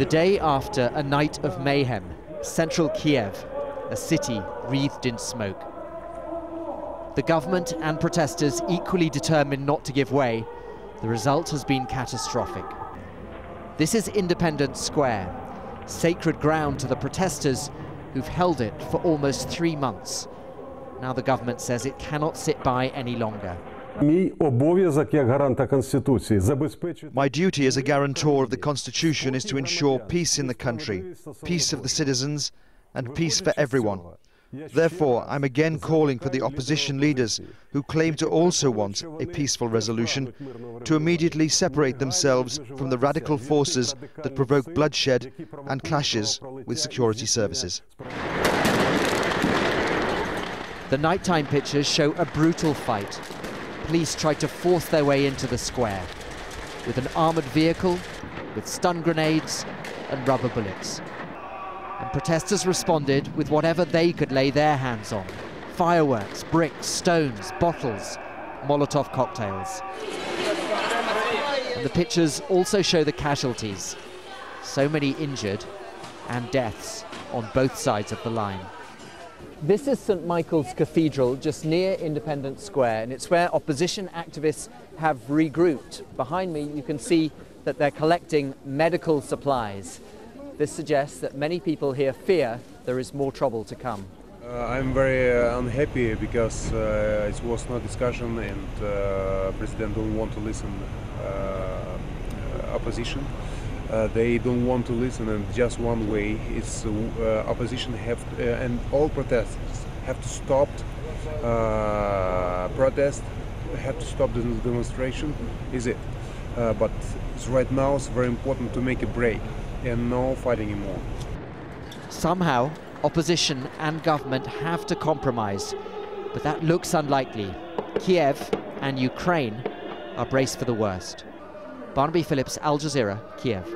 The day after a night of mayhem, central Kiev, a city wreathed in smoke. The government and protesters equally determined not to give way. The result has been catastrophic. This is Independence Square, sacred ground to the protesters who've held it for almost 3 months. Now the government says it cannot sit by any longer. My duty as a guarantor of the Constitution is to ensure peace in the country, peace of the citizens, and peace for everyone. Therefore, I'm again calling for the opposition leaders, who claim to also want a peaceful resolution, to immediately separate themselves from the radical forces that provoke bloodshed and clashes with security services. The nighttime pictures show a brutal fight. Police tried to force their way into the square with an armoured vehicle, with stun grenades and rubber bullets. And protesters responded with whatever they could lay their hands on: fireworks, bricks, stones, bottles, Molotov cocktails. And the pictures also show the casualties. So many injured and deaths on both sides of the line. This is St. Michael's Cathedral, just near Independence Square, and it's where opposition activists have regrouped. Behind me, you can see that they're collecting medical supplies. This suggests that many people here fear there is more trouble to come. I'm very unhappy because it was no discussion, and President don't want to listen opposition. They don't want to listen, and just one way is opposition and all protesters have to stop protest, have to stop the demonstration, is it. But right now it's very important to make a break and no fighting anymore. Somehow, opposition and government have to compromise, but that looks unlikely. Kiev and Ukraine are braced for the worst. Barnaby, Phillips, Al Jazeera, Kiev.